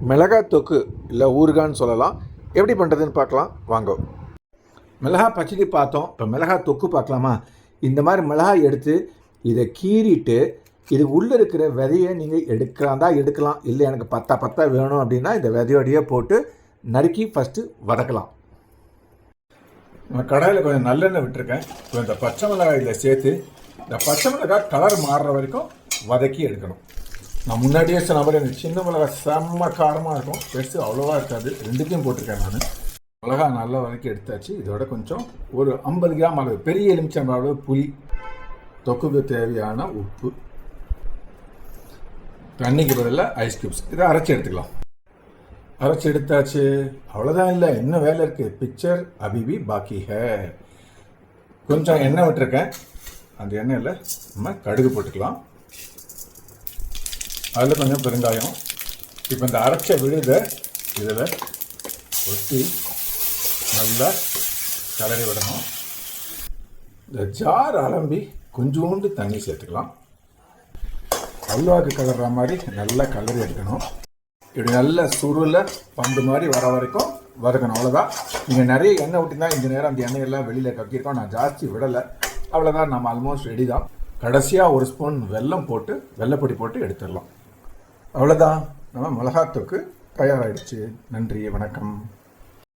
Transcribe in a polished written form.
மிளகாய் தொக்கு இல்லை ஊறுகான்னு சொல்லலாம். எப்படி பண்ணுறதுன்னு பார்க்கலாம் வாங்க. மிளகாய் பச்சடி பார்த்தோம், இப்போ மிளகாய் தொக்கு பார்க்கலாமா? இந்த மாதிரி மிளகாய் எடுத்து இதை கீறிட்டு இது உள்ளே இருக்கிற விதையை நீங்கள் எடுக்கலாம். இல்லை எனக்கு பத்தா வேணும் அப்படின்னா இந்த விதையோடையே போட்டு நறுக்கி ஃபஸ்ட்டு வதக்கலாம். நான் கடாயில் கொஞ்சம் நல்லெண்ணெய் விட்டுருக்கேன். இப்போ இந்த பச்சை மிளகாய் இதில் சேர்த்து இந்த பச்சை மிளகாய் கலர் மாறுற வரைக்கும் வதக்கி எடுக்கணும். நான் முன்னாடியே சொன்ன மாதிரி இந்த சின்ன மிளகாய் செம்ம காரமாக இருக்கும், பெருசு அவ்வளோவா இருக்காது. ரெண்டுத்தையும் போட்டிருக்கேன் நான். மிளகாய் நல்லா வதக்கி எடுத்தாச்சு. இதோட கொஞ்சம் ஒரு 50 கிராம் அளவு பெரிய எலுமிச்சம் அளவு புளி, தொக்குக்கு தேவையான உப்பு, தண்ணிக்கு பதிலாக ஐஸ் கியூப்ஸ், இதை அரைச்சி எடுத்துக்கலாம். அரைச்சி எடுத்தாச்சு. அவ்வளோதான், இல்லை இன்னும் வேலை இருக்குது. பிக்சர் அபிபி பாக்கி ஹே. கொஞ்சம் எண்ணெய் விட்டுருக்கேன். அந்த எண்ணெயில் நம்ம கடுகு போட்டுக்கலாம். அதில் கொஞ்சம் பெருங்காயம். இப்போ இந்த அரைச்ச விழுதை இதில் ஒட்டி நல்லா கிளறி விடணும். இந்த ஜார் அலம்பி கொஞ்சோண்டு தண்ணி சேர்த்துக்கலாம். அல்வாவுக்கு கலர்ற மாதிரி நல்லா கலரி எடுக்கணும். இப்படி நல்ல சுருளை பந்து மாதிரி வர வரைக்கும் வதக்கணும். அவ்வளோதான். நீங்கள் நிறைய எண்ணெய் விட்டுனா இந்த நேரம் அந்த எண்ணெயெல்லாம் வெளியில் கக்கியிருக்கோம். நான் ஜாஸ்தி விடலை. அவ்வளோதான், நம்ம ஆல்மோஸ்ட் ரெடி தான். கடைசியாக ஒரு ஸ்பூன் வெல்லம் போட்டு வெள்ளைப்பொடி போட்டு எடுத்துடலாம். அவ்வளோதான், நம்ம மிளகாத்தூக்கு தயாராகிடுச்சு. நன்றி, வணக்கம்.